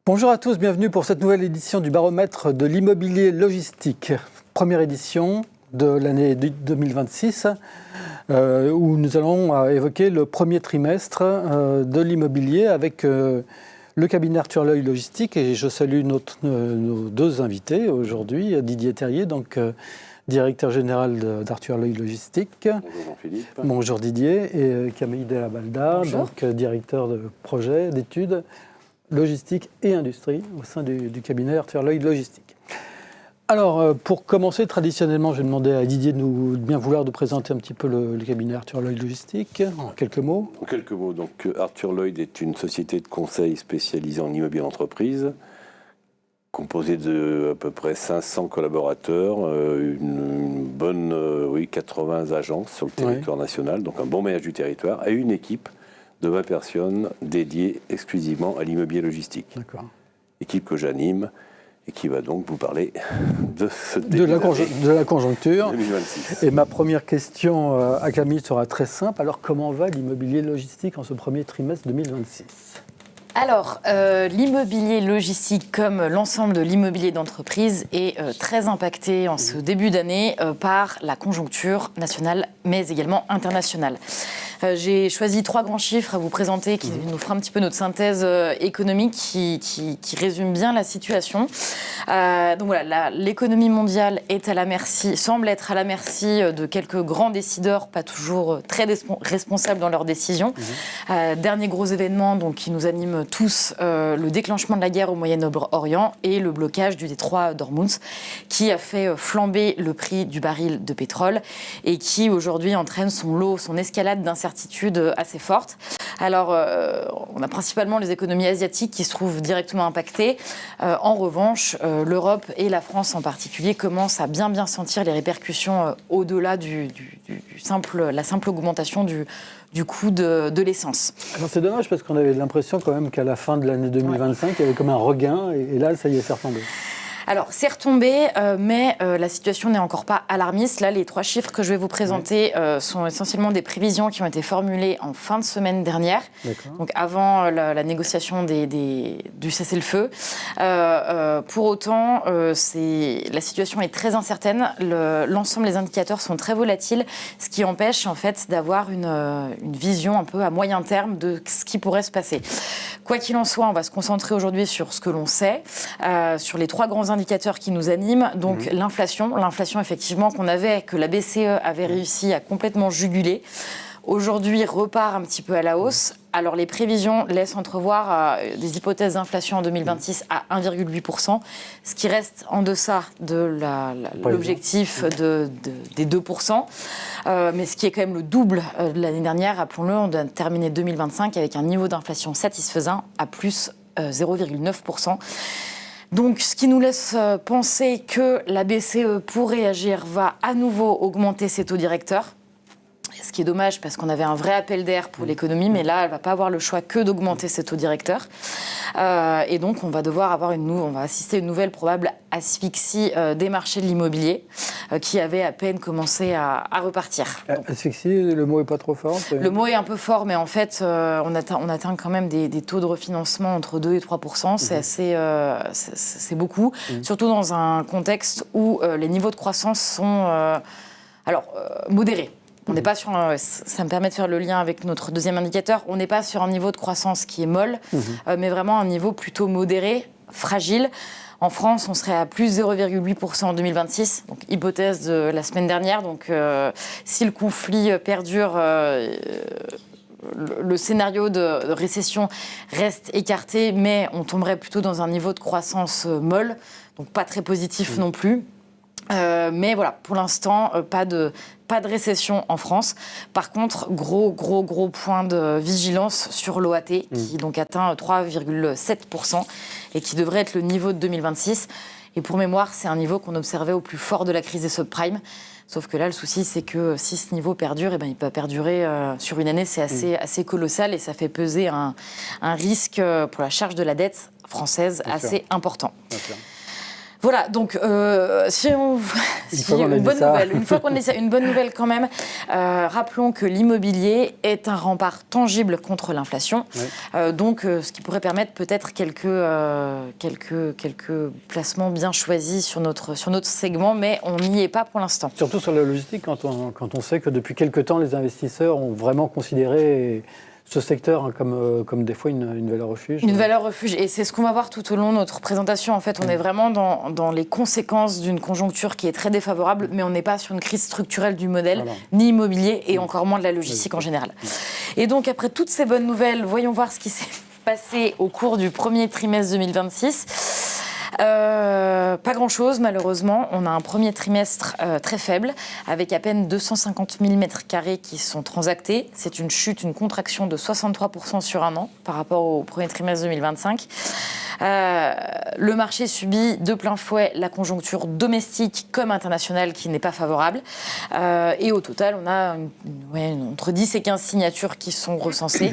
Bonjour à tous, bienvenue pour cette nouvelle édition du baromètre de l'immobilier logistique. Première édition de l'année 2026, où nous allons évoquer le premier trimestre de l'immobilier avec le cabinet Arthur Loy Logistique. Et je salue nos deux invités aujourd'hui, Didier Terrier, donc directeur général d'Arthur Loy Logistique. Bonjour Jean-Philippe. Bonjour Didier. Et Camille Della Balda, donc directeur de projet, d'études, logistique et industrie au sein du cabinet Arthur Loy Logistique. Alors, pour commencer, traditionnellement, je vais demander à Didier de bien vouloir de présenter un petit peu le cabinet Arthur Loy Logistique, en quelques mots. En quelques mots, donc Arthur Loy est une société de conseil spécialisée en immobilier d'entreprise, composée de à peu près 500 collaborateurs, une bonne 80 agences sur le territoire national, donc un bon maillage du territoire, et une équipe de 20 personnes dédiées exclusivement à l'immobilier logistique. D'accord. Équipe que j'anime et qui va donc vous parler de ce début de la conjoncture. 2026. Et ma première question à Camille sera très simple. Alors, comment va l'immobilier logistique en ce premier trimestre 2026 ? Alors, l'immobilier logistique, comme l'ensemble de l'immobilier d'entreprise, est très impacté en ce début d'année par la conjoncture nationale, mais également internationale. J'ai choisi 3 grands chiffres à vous présenter qui nous fera un petit peu notre synthèse économique qui résume bien la situation. Donc voilà, l'économie mondiale semble être à la merci de quelques grands décideurs, pas toujours très responsables dans leurs décisions. Dernier gros événement donc, qui nous anime tous, le déclenchement de la guerre au Moyen-Orient et le blocage du détroit d'Ormuz qui a fait flamber le prix du baril de pétrole et qui aujourd'hui entraîne son escalade d'incertitude assez forte. Alors, on a principalement les économies asiatiques qui se trouvent directement impactées. En revanche, l'Europe et la France en particulier commencent à bien sentir les répercussions au-delà la simple augmentation du coût de l'essence. Alors c'est dommage parce qu'on avait l'impression quand même qu'à la fin de l'année 2025, il y avait comme un regain et là, ça y est, c'est retombé. Alors, c'est retombé, mais la situation n'est encore pas alarmiste. Là, les 3 chiffres que je vais vous présenter sont essentiellement des prévisions qui ont été formulées en fin de semaine dernière, donc avant la négociation du cessez-le-feu. Pour autant, la situation est très incertaine. L'ensemble des indicateurs sont très volatiles, ce qui empêche en fait d'avoir une vision un peu à moyen terme de ce qui pourrait se passer. Quoi qu'il en soit, on va se concentrer aujourd'hui sur ce que l'on sait, sur les 3 grands indicateurs qui nous animent. Donc l'inflation effectivement que la BCE avait réussi à complètement juguler, aujourd'hui repart un petit peu à la hausse. Alors les prévisions laissent entrevoir des hypothèses d'inflation en 2026 à 1,8%, ce qui reste en deçà de l'objectif des 2%, mais ce qui est quand même le double de l'année dernière. Rappelons-le, on a terminé 2025 avec un niveau d'inflation satisfaisant à plus 0,9%. Donc, ce qui nous laisse penser que la BCE, pour réagir, va à nouveau augmenter ses taux directeurs. Ce qui est dommage parce qu'on avait un vrai appel d'air pour l'économie, mais là, elle ne va pas avoir le choix que d'augmenter ses taux directeurs. Et donc, on va assister à une nouvelle probable asphyxie des marchés de l'immobilier qui avait à peine commencé à repartir. Asphyxie, le mot n'est pas trop fort Le mot est un peu fort, mais en fait, on atteint quand même des taux de refinancement entre 2 et 3%. C'est beaucoup, surtout dans un contexte où les niveaux de croissance sont modérés. On n'est pas sur ça me permet de faire le lien avec notre deuxième indicateur, on n'est pas sur un niveau de croissance qui est molle, mais vraiment un niveau plutôt modéré, fragile. En France, on serait à plus 0,8% en 2026, donc hypothèse de la semaine dernière. Donc si le conflit perdure, le scénario de récession reste écarté, mais on tomberait plutôt dans un niveau de croissance molle, donc pas très positif non plus. Mais voilà, pour l'instant, pas de récession en France. Par contre, gros point de vigilance sur l'OAT, qui donc atteint 3,7% et qui devrait être le niveau de 2026. Et pour mémoire, c'est un niveau qu'on observait au plus fort de la crise des subprimes. Sauf que là, le souci, c'est que si ce niveau perdure, il peut perdurer sur une année. C'est assez colossal et ça fait peser un risque pour la charge de la dette française assez important. Voilà, donc une fois qu'on a dit ça, une bonne nouvelle quand même. Rappelons que l'immobilier est un rempart tangible contre l'inflation. Ouais. Donc, ce qui pourrait permettre peut-être quelques placements bien choisis sur notre segment, mais on n'y est pas pour l'instant. Surtout sur la logistique, quand on sait que depuis quelques temps, les investisseurs ont vraiment considéré ce secteur comme des fois une valeur refuge. Une valeur refuge, et c'est ce qu'on va voir tout au long de notre présentation. En fait, on est vraiment dans les conséquences d'une conjoncture qui est très défavorable, mais on n'est pas sur une crise structurelle du modèle, ni immobilier, et encore moins de la logistique en général. Et donc, après toutes ces bonnes nouvelles, voyons voir ce qui s'est passé au cours du premier trimestre 2026. Pas grand-chose, malheureusement. On a un premier trimestre très faible, avec à peine 250 000 m² qui sont transactés. C'est une chute, une contraction de 63% sur un an par rapport au premier trimestre 2025. Le marché subit de plein fouet la conjoncture domestique comme internationale qui n'est pas favorable. Et au total, on a entre 10 et 15 signatures qui sont recensées.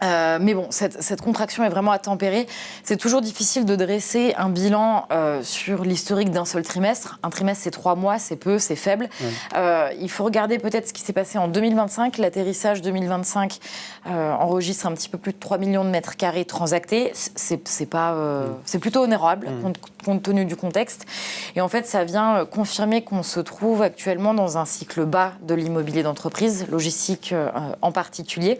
Mais bon, cette contraction est vraiment à tempérer. C'est toujours difficile de dresser un bilan sur l'historique d'un seul trimestre. Un trimestre, c'est 3 mois, c'est peu, c'est faible. Ouais. Il faut regarder peut-être ce qui s'est passé en 2025. L'atterrissage 2025 enregistre un petit peu plus de 3 millions de mètres carrés transactés. C'est plutôt honorable compte tenu du contexte. Et en fait, ça vient confirmer qu'on se trouve actuellement dans un cycle bas de l'immobilier d'entreprise, logistique en particulier.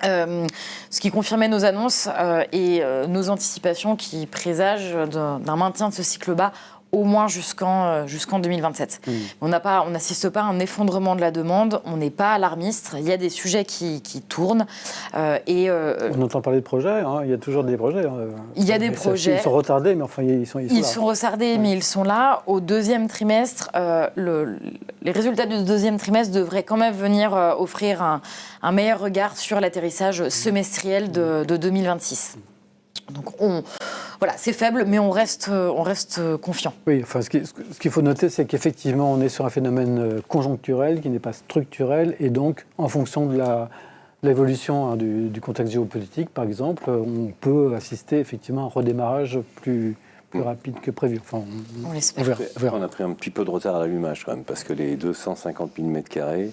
Ce qui confirmait nos annonces et nos anticipations qui présagent d'un maintien de ce cycle bas au moins jusqu'en 2027. On n'assiste pas à un effondrement de la demande, on n'est pas alarmiste, il y a des sujets qui tournent. On entend parler de projets, il y a toujours des projets. Il y a des projets. Ils sont retardés, mais enfin ils sont là. Ils sont retardés, mais ils sont là. Au deuxième trimestre, les résultats du deuxième trimestre devraient quand même venir offrir un meilleur regard sur l'atterrissage semestriel de 2026. Donc voilà, c'est faible, mais on reste confiant. Oui, enfin, ce qu'il faut noter, c'est qu'effectivement, on est sur un phénomène conjoncturel qui n'est pas structurel, et donc, en fonction de l'évolution du contexte géopolitique, par exemple, on peut assister effectivement à un redémarrage plus rapide que prévu. Enfin, on l'espère. On a pris un petit peu de retard à l'allumage quand même, parce que les 250 000 m²,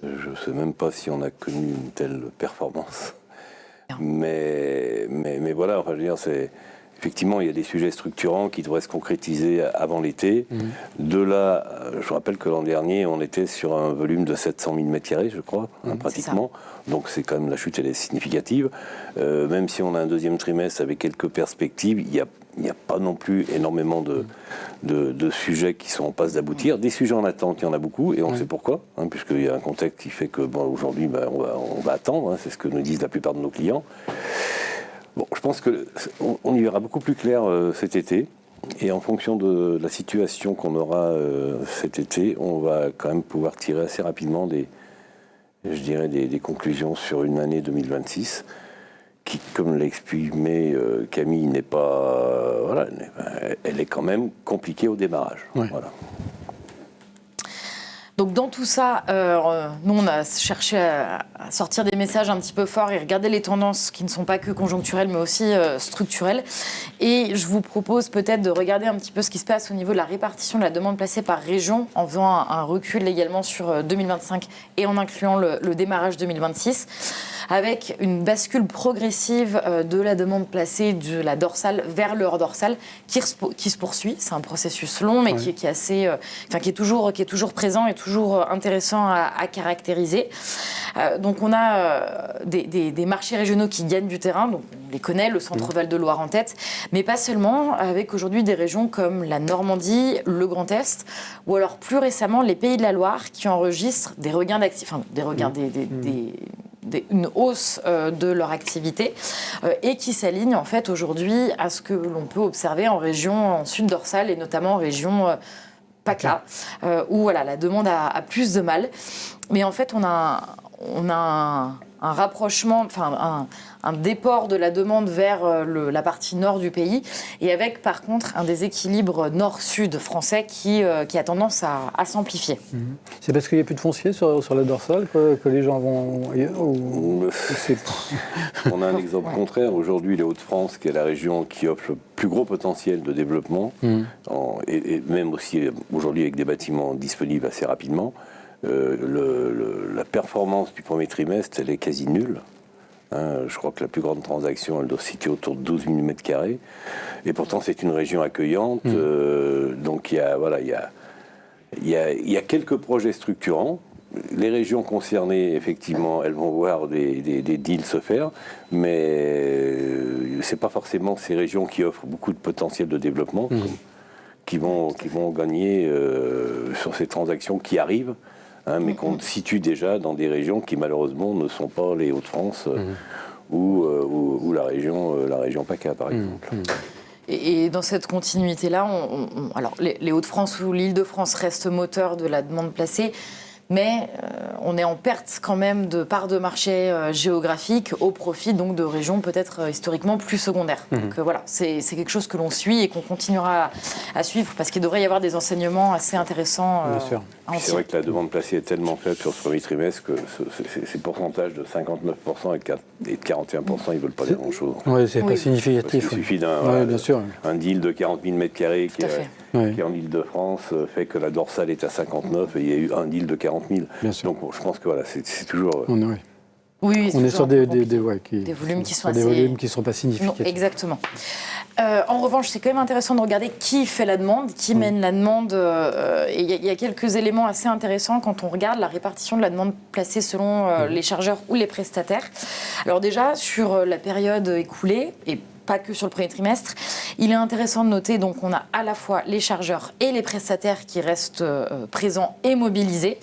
je ne sais même pas si on a connu une telle performance. Mais voilà, enfin, je veux dire, effectivement, il y a des sujets structurants qui devraient se concrétiser avant l'été. De là, je rappelle que l'an dernier, on était sur un volume de 700 000 m², je crois, pratiquement. Donc c'est quand même, la chute, elle est significative. Même si on a un deuxième trimestre avec quelques perspectives, il n'y a pas non plus énormément de sujets qui sont en passe d'aboutir. Des sujets en attente, il y en a beaucoup, et on sait pourquoi, puisqu'il y a un contexte qui fait que aujourd'hui, on va attendre, c'est ce que nous disent la plupart de nos clients. Bon, je pense qu'on y verra beaucoup plus clair cet été, et en fonction de la situation qu'on aura cet été, on va quand même pouvoir tirer assez rapidement des conclusions sur une année 2026 qui, comme l'a exprimé Camille, n'est pas... elle est quand même compliquée au démarrage. Ouais. Voilà. Donc dans tout ça, nous on a cherché à sortir des messages un petit peu forts et regarder les tendances qui ne sont pas que conjoncturelles mais aussi structurelles. Et je vous propose peut-être de regarder un petit peu ce qui se passe au niveau de la répartition de la demande placée par région en faisant un recul également sur 2025 et en incluant le démarrage 2026, avec une bascule progressive de la demande placée de la dorsale vers le hors dorsale qui se poursuit. C'est un processus long mais qui est toujours présent et toujours intéressant à caractériser. Donc on a des marchés régionaux qui gagnent du terrain, donc on les connaît, le Centre-Val de Loire en tête, mais pas seulement, avec aujourd'hui des régions comme la Normandie, le Grand Est, ou alors plus récemment les Pays de la Loire qui enregistrent des regains d'activité, une hausse de leur activité et qui s'aligne en fait aujourd'hui à ce que l'on peut observer en région en sud dorsale et notamment en région PACA, où la demande a plus de mal. Mais en fait, on a rapprochement, enfin un déport de la demande vers la partie nord du pays, et avec par contre un déséquilibre nord-sud français qui a tendance à s'amplifier. C'est parce qu'il n'y a plus de foncier sur la dorsale que les gens vont ailleurs On a un exemple contraire. Aujourd'hui, les Hauts-de-France, qui est la région qui offre le plus gros potentiel de développement, et même aussi aujourd'hui avec des bâtiments disponibles assez rapidement, la performance du premier trimestre, elle est quasi nulle. Je crois que la plus grande transaction, elle doit se situer autour de 12 000 m². Et pourtant, c'est une région accueillante. Donc, il y a quelques projets structurants. Les régions concernées, effectivement, elles vont voir des deals se faire, mais ce n'est pas forcément ces régions qui offrent beaucoup de potentiel de développement qui vont gagner sur ces transactions qui arrivent. Mais qu'on situe déjà dans des régions qui malheureusement ne sont pas les Hauts-de-France ou la région PACA par exemple. Et dans cette continuité-là, alors les Hauts-de-France ou l'Île-de-France restent moteurs de la demande placée, mais on est en perte quand même de parts de marché géographiques au profit donc de régions peut-être historiquement plus secondaires. Donc voilà, c'est quelque chose que l'on suit et qu'on continuera à suivre parce qu'il devrait y avoir des enseignements assez intéressants. Bien sûr. C'est vrai que la demande placée est tellement faible sur ce premier trimestre que ces pourcentages de 59% et de 41%, ils ne veulent pas dire grand-chose. Oui, c'est pas significatif. Il suffit un deal de 40 000 m² qui est en Île-de-France fait que la dorsale est à 59 et il y a eu un deal de 40 000. Donc je pense que voilà, c'est toujours... Oui, on est sur des volumes qui sont sont pas significatifs. Non, exactement. En revanche, c'est quand même intéressant de regarder qui fait la demande, qui mène la demande. Et il y a quelques éléments assez intéressants quand on regarde la répartition de la demande placée selon les chargeurs ou les prestataires. Alors déjà, sur la période écoulée, et pas que sur le premier trimestre, il est intéressant de noter donc on a à la fois les chargeurs et les prestataires qui restent présents et mobilisés.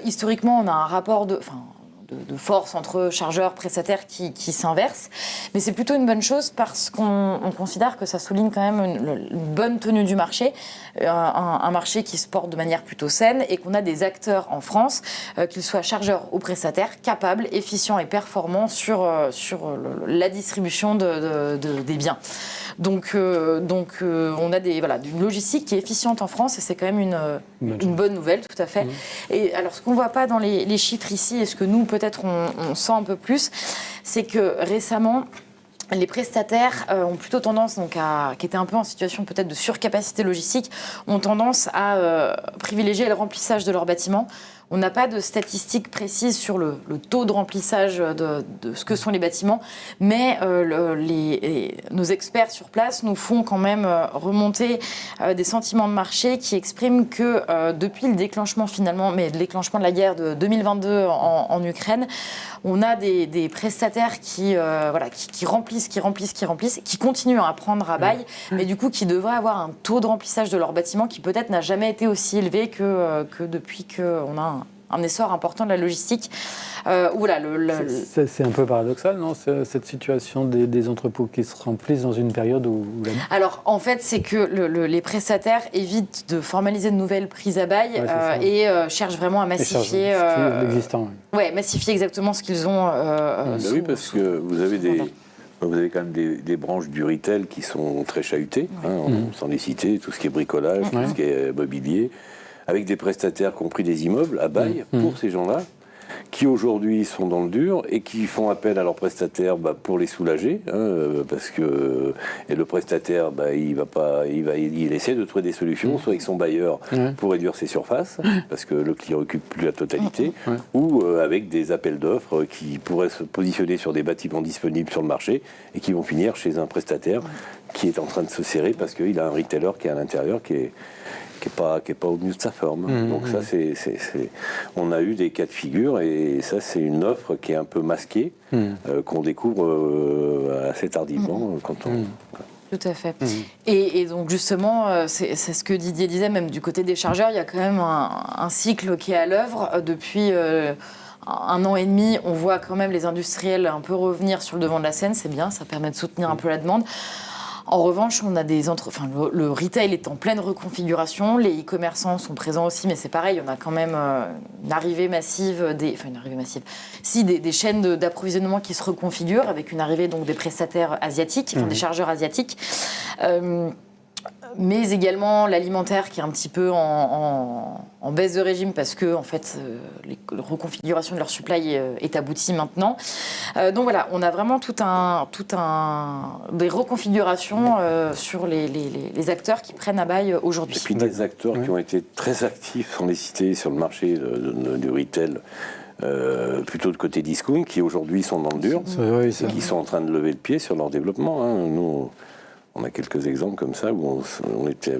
Historiquement, on a un rapport de force entre chargeurs, prestataires qui s'inversent. Mais c'est plutôt une bonne chose parce qu'on considère que ça souligne quand même une bonne tenue du marché, un marché qui se porte de manière plutôt saine et qu'on a des acteurs en France, qu'ils soient chargeurs ou prestataires, capables, efficients et performants sur la distribution des biens. Donc on a une logistique qui est efficiente en France et c'est quand même une bonne nouvelle, tout à fait. Et alors, ce qu'on ne voit pas dans les chiffres ici, et ce que nous, peut-être, on sent un peu plus, c'est que récemment, les prestataires ont plutôt tendance, qui étaient un peu en situation peut-être de surcapacité logistique, ont tendance à privilégier le remplissage de leurs bâtiments. On n'a pas de statistiques précises sur le taux de remplissage de ce que sont les bâtiments, mais nos experts sur place nous font quand même remonter des sentiments de marché qui expriment que depuis le déclenchement finalement, mais le déclenchement de la guerre de 2022 en Ukraine, on a des prestataires qui remplissent, qui continuent à prendre à bail, mais du coup qui devraient avoir un taux de remplissage de leur bâtiment qui peut-être n'a jamais été aussi élevé que depuis qu'on a un essor important de la logistique. C'est un peu paradoxal, non, cette situation des entrepôts qui se remplissent dans une période où... Alors, en fait, c'est que les prestataires évitent de formaliser de nouvelles prises à bail et cherchent vraiment à massifier... l'existant. Oui, massifier exactement ce qu'ils ont. Oui, parce que vous avez quand même des branches du retail qui sont très chahutées, sans les citer, tout ce qui est bricolage, tout ce qui est mobilier, avec des prestataires qui ont pris des immeubles à bail pour ces gens-là, qui aujourd'hui sont dans le dur et qui font appel à leurs prestataires pour les soulager, parce que le prestataire il essaie de trouver des solutions, soit avec son bailleur pour réduire ses surfaces, parce que le client occupe plus la totalité, ou avec des appels d'offres qui pourraient se positionner sur des bâtiments disponibles sur le marché et qui vont finir chez un prestataire qui est en train de se serrer parce qu'il a un retailer qui est à l'intérieur qui est pas au mieux de sa forme. Donc ça, on a eu des cas de figure et ça, c'est une offre qui est un peu masquée, qu'on découvre assez tardivement quand on... Tout à fait. Et donc justement, c'est ce que Didier disait, même du côté des chargeurs, il y a quand même un cycle qui est à l'œuvre. Depuis un an et demi, on voit quand même les industriels un peu revenir sur le devant de la scène, c'est bien, ça permet de soutenir un peu la demande. En revanche, on a le retail est en pleine reconfiguration, les e-commerçants sont présents aussi, mais c'est pareil, on a quand même une arrivée massive, des chaînes d'approvisionnement qui se reconfigurent avec une arrivée donc des prestataires asiatiques, des chargeurs asiatiques. Mais également l'alimentaire qui est un petit peu en baisse de régime parce que en fait la reconfiguration de leur supply est aboutie maintenant. Donc voilà, on a vraiment des reconfigurations sur les acteurs qui prennent à bail aujourd'hui. Et puis des acteurs qui ont été très actifs, sans les citer, sur le marché du retail. Plutôt de côté discount, qui aujourd'hui sont dans le dur, et qui sont en train de lever le pied sur leur développement. Nous, on a quelques exemples comme ça où on était...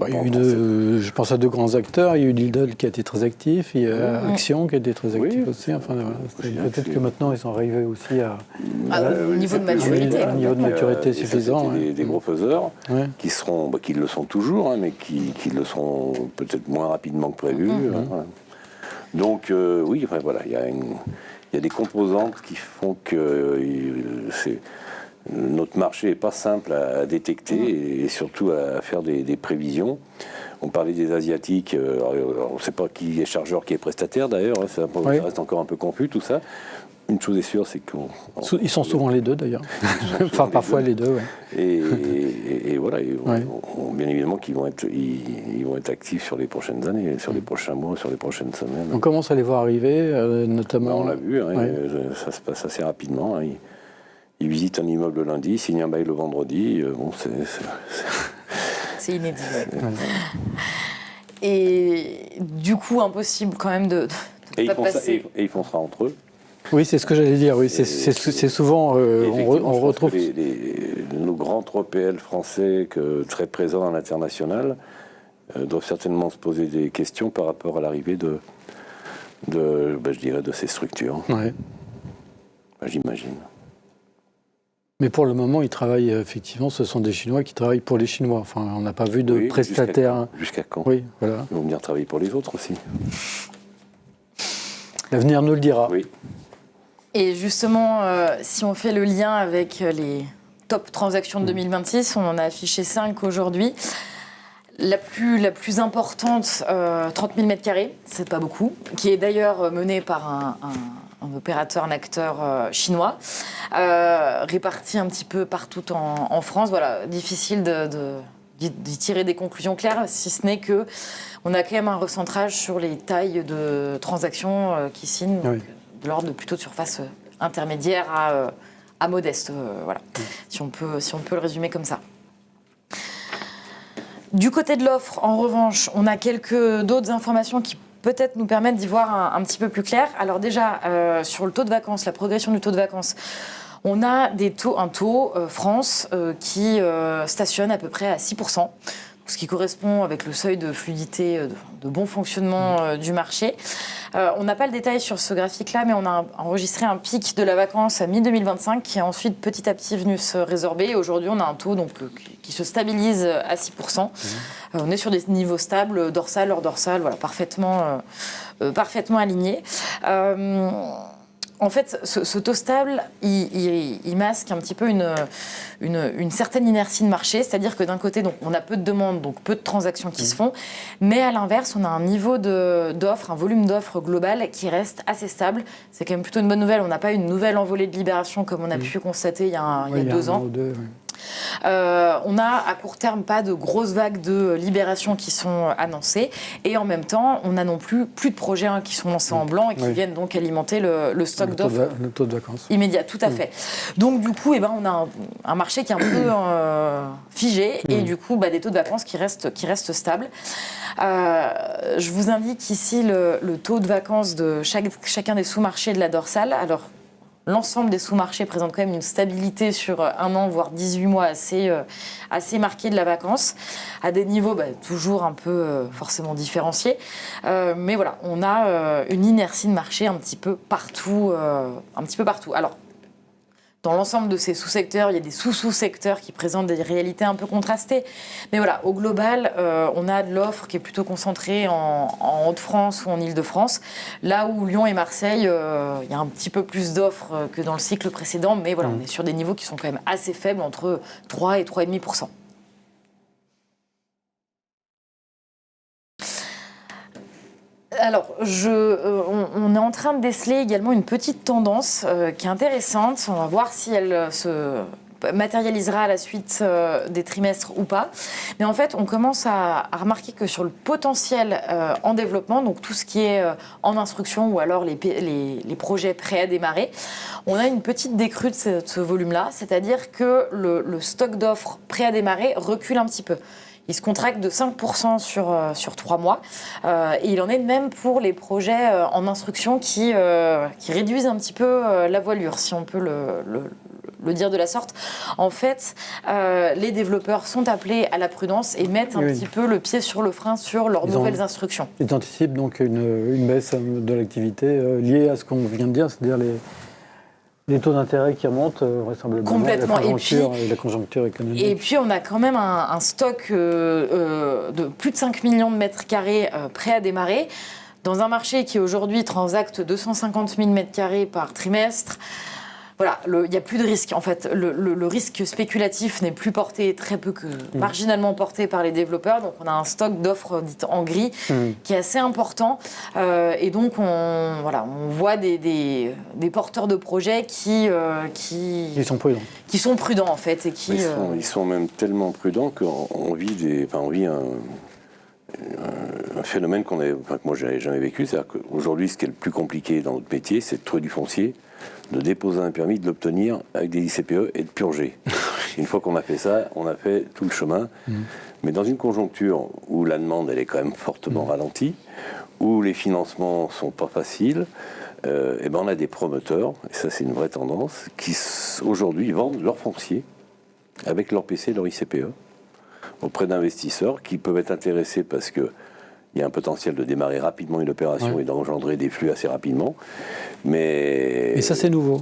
il y a eu je pense à 2 grands acteurs. Il y a eu Lidl qui a été très actif, il y a Action qui a été très actif aussi. Enfin, voilà. Peut-être que maintenant, ils sont arrivés aussi au niveau de maturité. Un niveau de maturité suffisant. Des gros faiseurs qui le sont toujours, mais qui le sont peut-être moins rapidement que prévu. Voilà. Donc, voilà, il y a des composantes qui font que notre marché n'est pas simple à détecter et surtout à faire des prévisions. On parlait des Asiatiques, on ne sait pas qui est chargeur, qui est prestataire d'ailleurs, ça reste encore un peu confus tout ça. Une chose est sûre, c'est ils sont souvent les deux d'ailleurs. Enfin, parfois les deux, Et voilà, bien évidemment qu'ils vont être actifs sur les prochaines années, sur les prochains mois, sur les prochaines semaines. On commence à les voir arriver, notamment... On l'a vu, ça se passe assez rapidement. Ils visitent un immeuble le lundi, signent un bail le vendredi. C'est inédit. Et du coup, impossible quand même de pas passer. Et ils font ça entre eux. Oui, c'est ce que j'allais dire. Oui, c'est souvent on retrouve nos grands 3PL français très présents à l'international doivent certainement se poser des questions par rapport à l'arrivée de ces structures. Ouais. J'imagine. Mais pour le moment, ils travaillent effectivement. Ce sont des Chinois qui travaillent pour les Chinois. Enfin, on n'a pas vu de prestataires. Jusqu'à quand ? Oui, voilà. Ils vont venir travailler pour les autres aussi. L'avenir nous le dira. Oui. Et justement, si on fait le lien avec les top transactions de 2026, on en a affiché 5 aujourd'hui. La plus importante, 30 000 m², c'est pas beaucoup, qui est d'ailleurs menée par un opérateur, un acteur chinois, réparti un petit peu partout en France. Voilà, difficile d'y tirer des conclusions claires, si ce n'est que on a quand même un recentrage sur les tailles de transactions qui signent, de l'ordre de plutôt de surface intermédiaire à modeste, voilà, si on peut le résumer comme ça. Du côté de l'offre, en revanche, on a quelques d'autres informations qui peut-être nous permettent d'y voir un petit peu plus clair. Alors déjà, sur le taux de vacances, la progression du taux de vacances, on a un taux France qui stationne à peu près à 6%, ce qui correspond avec le seuil de fluidité, de bon fonctionnement du marché. On n'a pas le détail sur ce graphique-là, mais on a enregistré un pic de la vacance à mi-2025 qui est ensuite petit à petit venu se résorber. Et aujourd'hui, on a un taux qui se stabilise à 6%. On est sur des niveaux stables, dorsal, hors dorsal, voilà, parfaitement alignés. En fait, ce taux stable, il masque un petit peu une certaine inertie de marché, c'est-à-dire que d'un côté, donc, on a peu de demandes, donc peu de transactions qui se font, mais à l'inverse, on a un niveau d'offres, un volume d'offres global qui reste assez stable. C'est quand même plutôt une bonne nouvelle. On n'a pas une nouvelle envolée de libération comme on a pu constater il y a 2 ans. On a à court terme pas de grosses vagues de libération qui sont annoncées et en même temps on n'a non plus de projets qui sont lancés en blanc et qui viennent donc alimenter le stock d'offres. Le taux de vacances. Immédiat, tout à fait. Donc du coup, on a un marché qui est un peu figé et du coup des taux de vacances qui restent stables. Je vous indique ici le taux de vacances de chacun des sous-marchés de la dorsale. Alors, l'ensemble des sous-marchés présente quand même une stabilité sur 1 an, voire 18 mois assez marqués de la vacance, à des niveaux toujours un peu forcément différenciés. Mais voilà, on a une inertie de marché un petit peu partout. Alors, Dans l'ensemble de ces sous-secteurs, il y a des sous-sous-secteurs qui présentent des réalités un peu contrastées. Mais voilà, au global, on a de l'offre qui est plutôt concentrée en Hauts-de-France ou en Île-de-France. Là où Lyon et Marseille, il y a un petit peu plus d'offres que dans le cycle précédent. Mais voilà, on est sur des niveaux qui sont quand même assez faibles, entre 3 et 3,5%. Alors, on est en train de déceler également une petite tendance qui est intéressante. On va voir si elle se matérialisera à la suite des trimestres ou pas. Mais en fait, on commence à remarquer que sur le potentiel en développement, donc tout ce qui est en instruction ou alors les projets prêts à démarrer, on a une petite décrue de ce volume-là, c'est-à-dire que le stock d'offres prêts à démarrer recule un petit peu. Il se contracte de 5% sur 3 mois. Et il en est de même pour les projets en instruction qui réduisent un petit peu la voilure, si on peut le dire de la sorte. En fait, les développeurs sont appelés à la prudence et mettent un petit peu le pied sur le frein sur leurs nouvelles instructions. Ils anticipent donc une baisse de l'activité liée à ce qu'on vient de dire, c'est-à-dire les taux d'intérêt qui remontent vraisemblablement, complètement. La conjoncture économique. Et puis on a quand même un stock de plus de 5 millions de mètres carrés prêts à démarrer. Dans un marché qui aujourd'hui transacte 250 000 mètres carrés par trimestre, voilà, il n'y a plus de risque. En fait, le risque spéculatif n'est plus porté, très peu que marginalement porté par les développeurs. Donc, on a un stock d'offres dites en gris qui est assez important. Et donc, on voit des porteurs de projets qui sont prudents. Qui sont prudents, en fait. Et ils sont même tellement prudents qu'on vit un phénomène que moi, je n'avais jamais vécu. C'est-à-dire qu'aujourd'hui, ce qui est le plus compliqué dans notre métier, c'est de trouver du foncier, de déposer un permis, de l'obtenir avec des ICPE et de purger. Une fois qu'on a fait ça, on a fait tout le chemin. Mais dans une conjoncture où la demande elle est quand même fortement ralentie, où les financements sont pas faciles, on a des promoteurs, et ça c'est une vraie tendance, qui aujourd'hui vendent leur foncier avec leur PC, leur ICPE, auprès d'investisseurs qui peuvent être intéressés parce que il y a un potentiel de démarrer rapidement une opération et d'engendrer des flux assez rapidement. Et ça, c'est nouveau.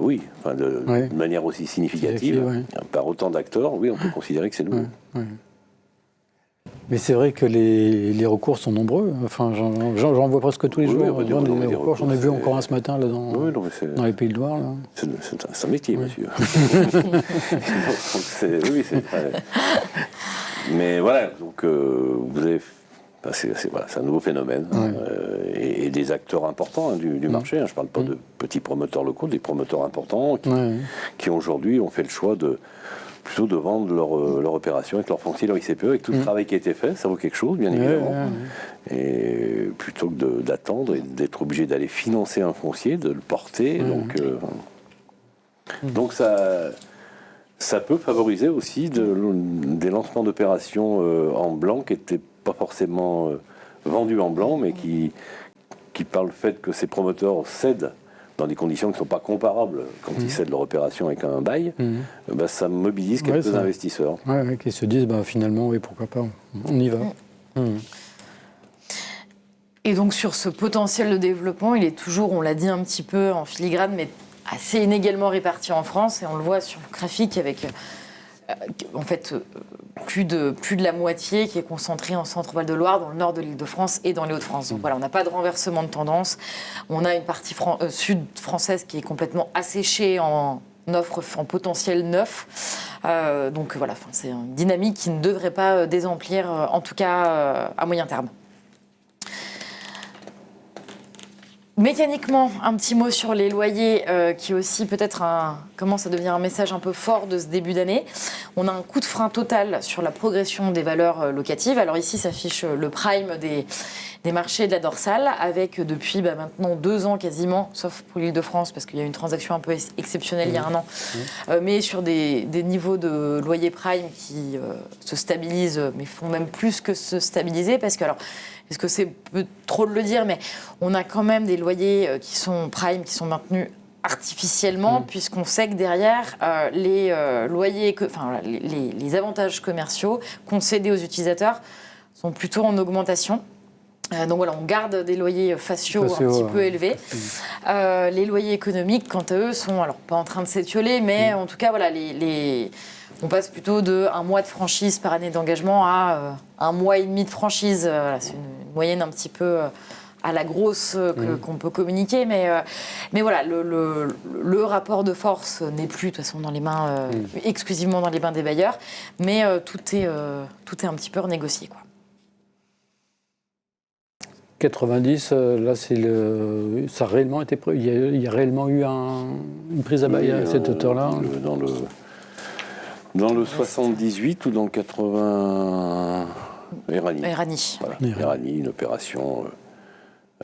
Oui, de manière aussi significative, par autant d'acteurs, oui, on peut considérer que c'est nouveau. Mais c'est vrai que les recours sont nombreux. Enfin, j'en vois presque tous les jours. Des recours. J'en ai vu encore un ce matin là, dans les Pays de Loire. C'est un métier, monsieur. C'est très... Mais voilà, donc vous avez... c'est un nouveau phénomène et des acteurs importants du marché. Je ne parle pas de petits promoteurs locaux, des promoteurs importants qui aujourd'hui ont fait le choix plutôt de vendre leur opération avec leur foncier, leur ICPE, avec tout le travail qui a été fait. Ça vaut quelque chose, bien évidemment. Et plutôt que d'attendre et d'être obligé d'aller financer un foncier, de le porter. Donc ça peut favoriser aussi des lancements d'opérations en blanc qui n'étaient pas forcément vendus en blanc, mais qui par le fait que ces promoteurs cèdent dans des conditions qui ne sont pas comparables quand ils cèdent leur opération avec un bail, ça mobilise quelques investisseurs. Qui se disent finalement, oui, pourquoi pas, on y va. Et donc sur ce potentiel de développement, il est toujours, on l'a dit un petit peu en filigrane, mais assez inégalement réparti en France, et on le voit sur le graphique avec en fait plus de la moitié qui est concentrée en Centre-Val de Loire, dans le nord de l'Île-de-France et dans les Hauts-de-France. Donc voilà, on n'a pas de renversement de tendance. On a une partie sud française qui est complètement asséchée en offre, en potentiel neuf. Donc voilà, c'est une dynamique qui ne devrait pas désemplir, en tout cas à moyen terme. Mécaniquement, un petit mot sur les loyers qui aussi peut-être commence à devenir un message un peu fort de ce début d'année. On a un coup de frein total sur la progression des valeurs locatives. Alors ici s'affiche le prime des marchés de la dorsale avec depuis maintenant 2 ans quasiment, sauf pour l'Île-de-France parce qu'il y a eu une transaction un peu exceptionnelle il y a 1 an, mais sur des niveaux de loyer prime qui se stabilisent, mais font même plus que se stabiliser parce que alors est-ce que c'est trop de le dire, mais on a quand même des loyers qui sont prime, qui sont maintenus artificiellement, puisqu'on sait que derrière, les loyers, les avantages commerciaux concédés aux utilisateurs sont plutôt en augmentation. Donc voilà, on garde des loyers faciaux un petit peu élevés. Les loyers économiques, quant à eux, sont alors pas en train de s'étioler, mais en tout cas, voilà, on passe plutôt de 1 mois de franchise par année d'engagement à 1 mois et demi de franchise. Voilà, c'est une moyenne un petit peu à la grosse qu'on peut communiquer, mais voilà, le rapport de force n'est plus de toute façon dans les mains, exclusivement dans les mains des bailleurs, mais tout est un petit peu renégocié, quoi. 90, là, ça a réellement été il y a réellement eu une prise à bail à cette hauteur-là. Dans le 78 ou dans le 80, Éragny. Voilà. Éragny, une opération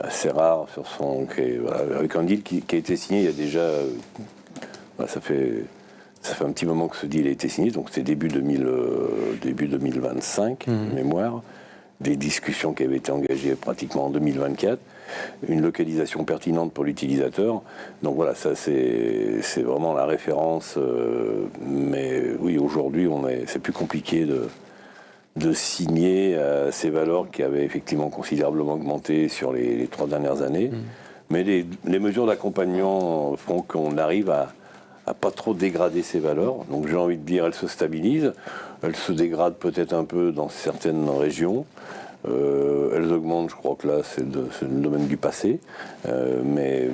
assez rare avec un deal qui a été signé il y a déjà. Ça fait un petit moment que ce deal a été signé, donc c'est début 2025, mémoire. Des discussions qui avaient été engagées pratiquement en 2024, une localisation pertinente pour l'utilisateur. Donc voilà, ça c'est vraiment la référence. Mais oui, aujourd'hui, c'est plus compliqué de signer ces valeurs qui avaient effectivement considérablement augmenté sur les 3 dernières années. Mais les mesures d'accompagnement font qu'on arrive à pas trop dégrader ces valeurs. Donc j'ai envie de dire, elles se stabilisent. Elles se dégradent peut-être un peu dans certaines régions. Elles augmentent, je crois que là, c'est le domaine du passé. Mais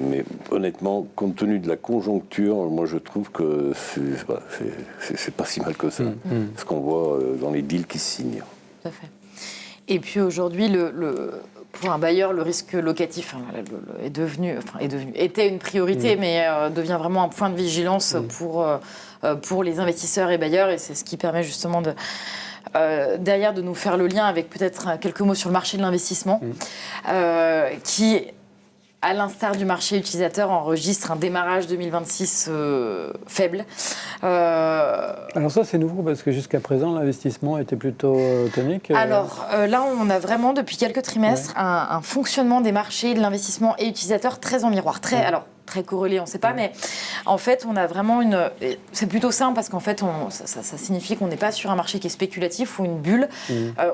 honnêtement, compte tenu de la conjoncture, moi je trouve que c'est pas si mal que ça. Ce qu'on voit dans les deals qui se signent. Tout à fait. Et puis aujourd'hui, pour un bailleur, le risque locatif était une priorité, mais devient vraiment un point de vigilance pour les investisseurs et bailleurs, et c'est ce qui permet justement derrière de nous faire le lien avec peut-être quelques mots sur le marché de l'investissement, qui, à l'instar du marché utilisateur, enregistre un démarrage 2026 faible. Alors ça, c'est nouveau parce que jusqu'à présent, l'investissement était plutôt tonique. Alors là, on a vraiment, depuis quelques trimestres, un fonctionnement des marchés de l'investissement et utilisateurs très en miroir. Très corrélé, on ne sait pas, mais en fait, on a vraiment c'est plutôt simple parce qu'en fait, ça signifie qu'on n'est pas sur un marché qui est spéculatif ou une bulle.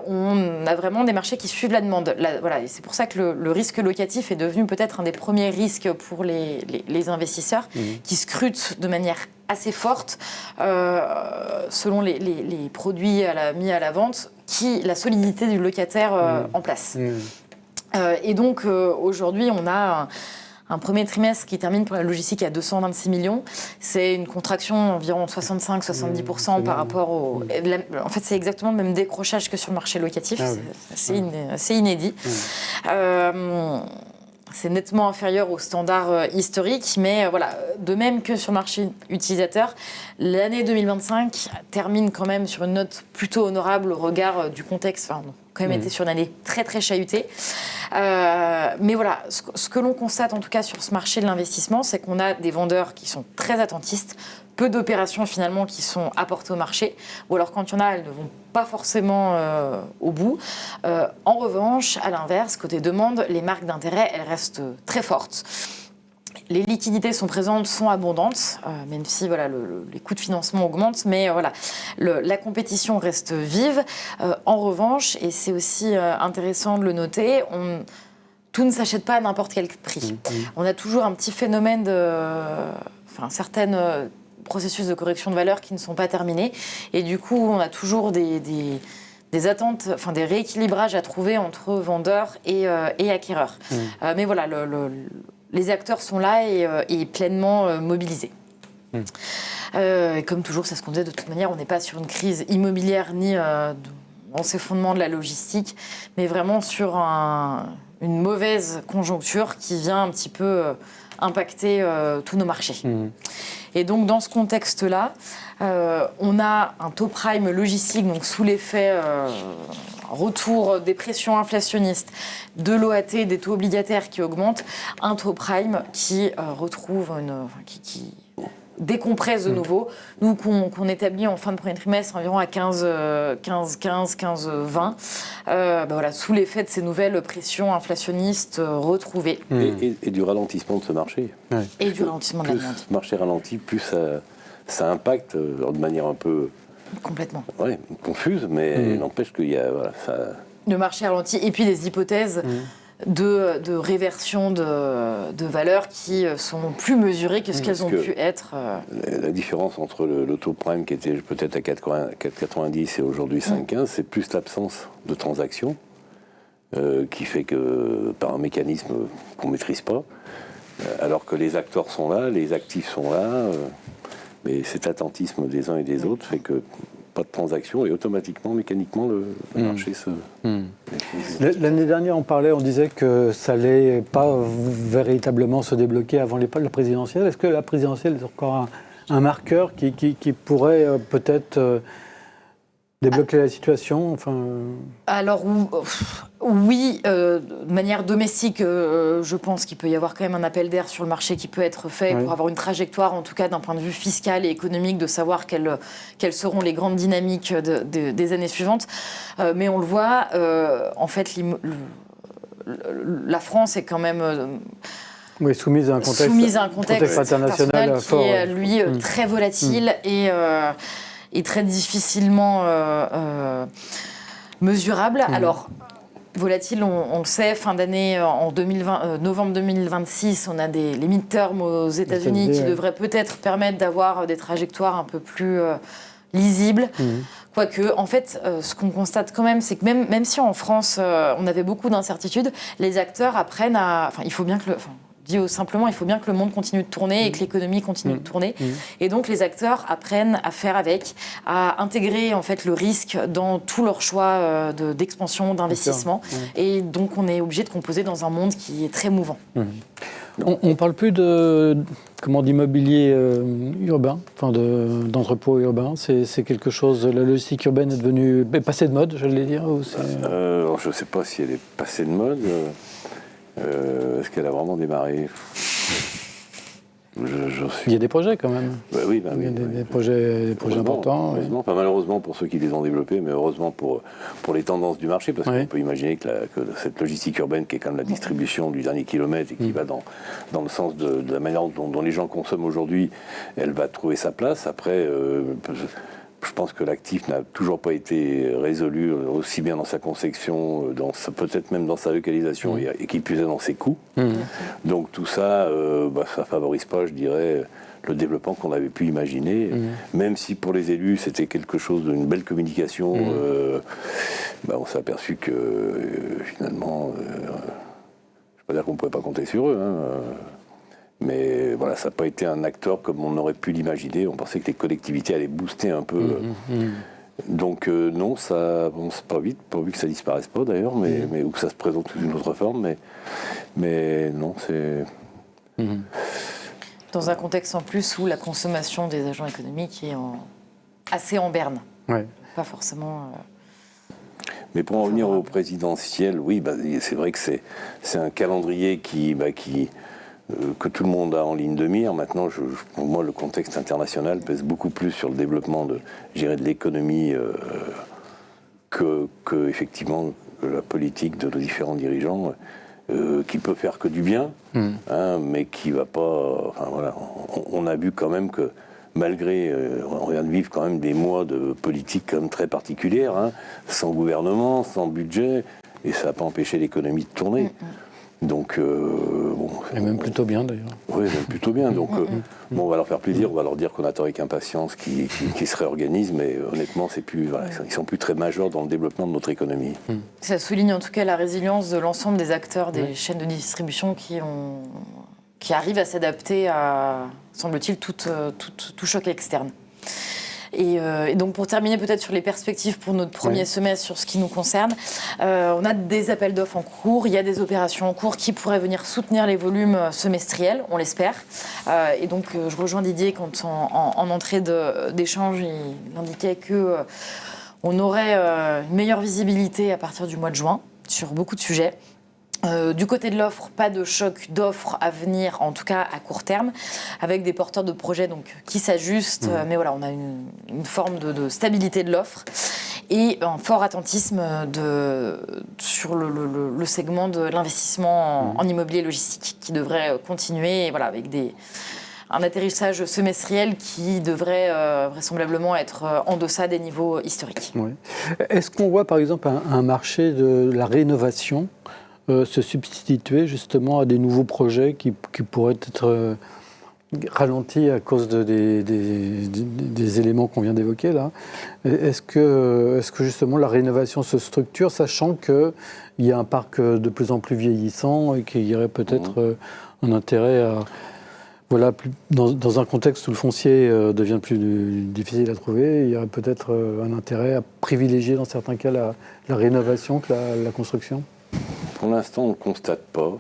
On a vraiment des marchés qui suivent la demande. Voilà, et c'est pour ça que le risque locatif est devenu peut-être un des premiers risques pour les investisseurs qui scrutent de manière assez forte selon les produits mis à la vente, la solidité du locataire en place. Et donc, aujourd'hui, on a un premier trimestre qui termine pour la logistique à 226 millions. C'est une contraction d'environ 65-70% par rapport au... En fait, c'est exactement le même décrochage que sur le marché locatif. C'est inédit. C'est nettement inférieur aux standards historiques, mais voilà, de même que sur le marché utilisateur, l'année 2025 termine quand même sur une note plutôt honorable au regard du contexte. Enfin, on a quand même été sur une année très très chahutée. Mais voilà, ce que l'on constate en tout cas sur ce marché de l'investissement, c'est qu'on a des vendeurs qui sont très attentistes, peu d'opérations finalement qui sont apportées au marché, ou alors quand il y en a, elles ne vont pas forcément au bout. En revanche, à l'inverse, côté demande, les marques d'intérêt, elles restent très fortes. Les liquidités sont présentes, sont abondantes, même si voilà, les coûts de financement augmentent, mais voilà, la compétition reste vive. En revanche, et c'est aussi intéressant de le noter, tout ne s'achète pas à n'importe quel prix. On a toujours un petit phénomène certaines processus de correction de valeur qui ne sont pas terminés, et du coup, on a toujours des attentes, des rééquilibrages à trouver entre vendeurs et acquéreurs. Mais voilà, les acteurs sont là et pleinement mobilisés. Et comme toujours, c'est ce qu'on disait, de toute manière, on n'est pas sur une crise immobilière ni dans ses fondements de la logistique, mais vraiment sur une mauvaise conjoncture qui vient un petit peu impacter tous nos marchés. Et donc, dans ce contexte-là, on a un taux prime logistique, donc sous l'effet retour des pressions inflationnistes, de l'OAT, des taux obligataires qui augmentent, un taux prime qui retrouve qui décompresse de nouveau. Nous, qu'on établit en fin de premier trimestre environ à 15-20, voilà, sous l'effet de ces nouvelles pressions inflationnistes retrouvées. Et du ralentissement de ce marché. Et du ralentissement de la demande. Plus le marché ralentit, plus ça impacte de manière un peu... Complètement. Ouais, confuse, mais n'empêche qu'il y a... Voilà, ça... Le marché ralentit, et puis les hypothèses de réversion de valeurs qui sont plus mesurées que ce qu'elles ont pu être. La différence entre le taux prime qui était peut-être à 4,90 et aujourd'hui 5,15, c'est plus l'absence de transactions qui fait que par un mécanisme qu'on ne maîtrise pas, alors que les acteurs sont là, les actifs sont là, mais cet attentisme des uns et des autres fait que pas de transactions et automatiquement, mécaniquement, le marché se... L'année dernière, on disait que ça n'allait pas véritablement se débloquer avant la présidentielle. Est-ce que la présidentielle est encore un marqueur qui pourrait peut-être débloquer la situation? Alors oui, de manière domestique, je pense qu'il peut y avoir quand même un appel d'air sur le marché qui peut être fait pour avoir une trajectoire, en tout cas d'un point de vue fiscal et économique, de savoir quelles seront les grandes dynamiques des années suivantes. Mais on le voit, en fait, la France est quand même... Oui, soumise à un contexte international qui est, lui, très volatile et très difficilement mesurable. Alors, volatile, on le sait, fin d'année, en novembre 2026, on a les midterms aux États-Unis qui devraient peut-être permettre d'avoir des trajectoires un peu plus lisibles. Quoique, en fait, ce qu'on constate quand même, c'est que même si en France, on avait beaucoup d'incertitudes, les acteurs apprennent à... Enfin, il faut bien que simplement, il faut bien que le monde continue de tourner et que l'économie continue de tourner. Et donc, les acteurs apprennent à faire avec, à intégrer en fait le risque dans tous leurs choix d'expansion, d'investissement. Et donc, on est obligé de composer dans un monde qui est très mouvant. On ne parle plus d'immobilier urbain, d'entrepôt urbain. C'est quelque chose. La logistique urbaine est passée de mode, j'allais dire. Je ne sais pas si elle est passée de mode. Est-ce qu'elle a vraiment démarré? Il y a des projets quand même. Il y a des projets importants. Heureusement. Enfin, malheureusement pour ceux qui les ont développés, mais heureusement pour les tendances du marché, parce qu'on peut imaginer que cette logistique urbaine, qui est quand même la distribution du dernier kilomètre et qui va dans le sens de la manière dont les gens consomment aujourd'hui, elle va trouver sa place. Après, je pense que l'actif n'a toujours pas été résolu aussi bien dans sa conception, peut-être même dans sa localisation et qui plus est dans ses coûts. Donc tout ça, ça favorise pas, je dirais, le développement qu'on avait pu imaginer. Même si pour les élus, c'était quelque chose d'une belle communication, on s'est aperçu que finalement, je ne vais pas dire qu'on ne pouvait pas compter sur eux, mais voilà, ça n'a pas été un acteur comme on aurait pu l'imaginer. On pensait que les collectivités allaient booster un peu. Donc non, ça avance pas vite, pourvu que ça disparaisse pas d'ailleurs, mais ou que ça se présente sous une autre forme. Mais non, c'est... Dans un contexte en plus où la consommation des agents économiques est assez en berne. Pas forcément... Mais pour en revenir au présidentiel, oui, c'est vrai que c'est un calendrier que tout le monde a en ligne de mire. Maintenant, pour moi, le contexte international pèse beaucoup plus sur le développement de l'économie que effectivement la politique de nos différents dirigeants, qui peut faire que du bien, mais qui va pas... on a vu quand même que malgré, on vient de vivre quand même des mois de politique quand même très particulière, sans gouvernement, sans budget, et ça n'a pas empêché l'économie de tourner. Donc, et même plutôt bien d'ailleurs. Oui, même plutôt bien. Donc, on va leur faire plaisir, on va leur dire qu'on attend avec impatience qu'ils se réorganisent, mais honnêtement, ils sont plus très majeurs dans le développement de notre économie. Ça souligne en tout cas la résilience de l'ensemble des acteurs des chaînes de distribution qui arrivent à s'adapter à, semble-t-il, tout choc externe. Et donc pour terminer peut-être sur les perspectives pour notre premier semestre sur ce qui nous concerne, on a des appels d'offres en cours, il y a des opérations en cours qui pourraient venir soutenir les volumes semestriels, on l'espère. Et donc je rejoins Didier quand en entrée d'échange, il indiquait qu'on aurait une meilleure visibilité à partir du mois de juin sur beaucoup de sujets. Du côté de l'offre, pas de choc d'offres à venir, en tout cas à court terme, avec des porteurs de projets qui s'ajustent, mais voilà, on a une forme de stabilité de l'offre et un fort attentisme sur le segment de l'investissement en immobilier logistique qui devrait continuer, et voilà, avec un atterrissage semestriel qui devrait vraisemblablement être en deçà des niveaux historiques. Est-ce qu'on voit par exemple un marché de la rénovation se substituer justement à des nouveaux projets qui pourraient être ralentis à cause des éléments qu'on vient d'évoquer là. Est-ce que justement la rénovation se structure, sachant qu'il y a un parc de plus en plus vieillissant et qu'il y aurait peut-être un intérêt à... Voilà, dans un contexte où le foncier devient plus difficile à trouver, il y aurait peut-être un intérêt à privilégier dans certains cas la rénovation que la construction? Pour l'instant, on ne constate pas,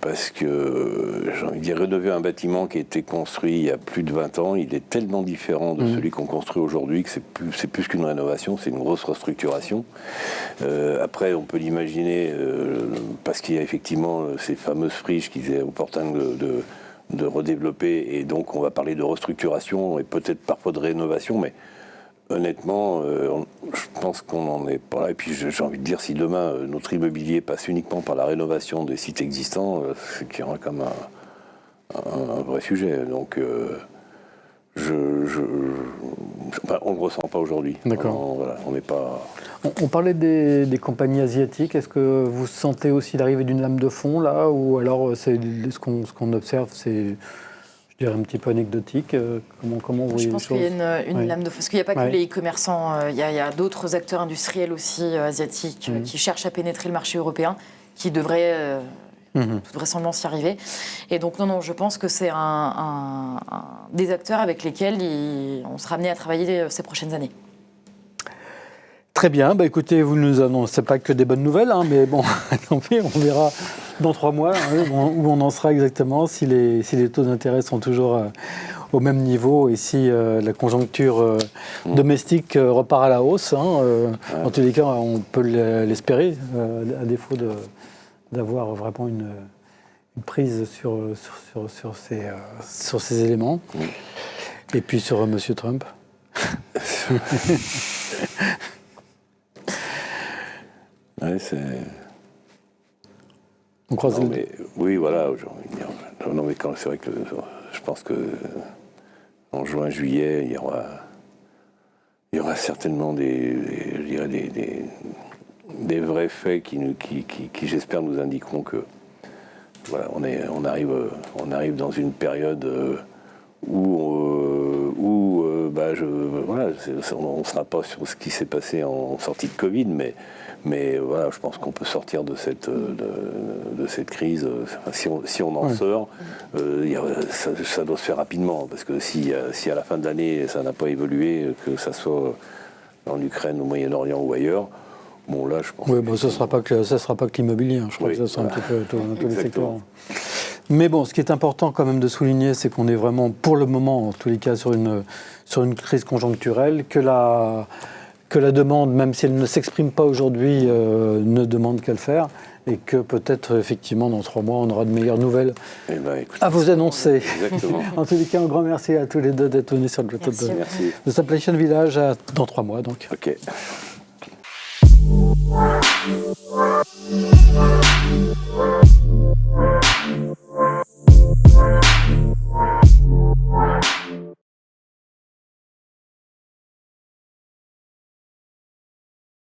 parce que, j'ai envie de dire, rénover un bâtiment qui a été construit il y a plus de 20 ans, il est tellement différent de celui qu'on construit aujourd'hui que c'est plus qu'une rénovation, c'est une grosse restructuration. Après, on peut l'imaginer, parce qu'il y a effectivement ces fameuses friches qui étaient opportunes de redévelopper, et donc on va parler de restructuration et peut-être parfois de rénovation, mais honnêtement, je pense qu'on n'en est pas là. Et puis j'ai envie de dire, si demain notre immobilier passe uniquement par la rénovation des sites existants, c'est qu'il y aura comme un vrai sujet. Donc on ne le ressent pas aujourd'hui. D'accord. Voilà, on n'est pas... On parlait des compagnies asiatiques. Est-ce que vous sentez aussi l'arrivée d'une lame de fond là, ou alors ce qu'on observe, c'est, je dirais, un petit peu anecdotique? Comment vous voyez les choses? Je pense qu'il y a une lame de fond, parce qu'il n'y a pas que les e-commerçants, il y a d'autres acteurs industriels aussi asiatiques qui cherchent à pénétrer le marché européen, qui devraient, toute vraisemblance, y arriver. Et donc non, je pense que c'est un des acteurs avec lesquels on sera amené à travailler ces prochaines années. Très bien, écoutez, vous nous annoncez pas que des bonnes nouvelles, mais bon, tant pis, on verra dans 3 mois où on en sera exactement, si les taux d'intérêt sont toujours au même niveau et si la conjoncture domestique repart à la hausse. En tous les cas, on peut l'espérer, à défaut d'avoir vraiment une prise sur ces éléments. Et puis sur M. Trump. Ouais, c'est... On croise non, mais, oui, voilà, j'ai envie de dire. Non, mais c'est vrai que je pense que en juin, juillet, il y aura certainement des vrais faits qui j'espère, nous indiqueront que voilà, on arrive dans une période où on ne sera pas sur ce qui s'est passé en sortie de Covid, mais voilà, je pense qu'on peut sortir de cette crise. Si on en sort, ça doit se faire rapidement, parce que si à la fin de l'année ça n'a pas évolué, que ça soit en Ukraine, au Moyen-Orient ou ailleurs, bon là je pense. Oui, ça ne sera pas que l'immobilier, je crois que ça sera un petit peu dans tous les secteurs. Mais bon, ce qui est important quand même de souligner, c'est qu'on est vraiment, pour le moment, en tous les cas, sur une crise conjoncturelle, que la demande, même si elle ne s'exprime pas aujourd'hui, ne demande qu'à le faire, et que peut-être, effectivement, dans 3 mois, on aura de meilleures nouvelles à vous annoncer. Exactement. En tous les cas, un grand merci à tous les deux d'être venus sur le plateau de Simplation Village dans 3 mois. Donc. Ok.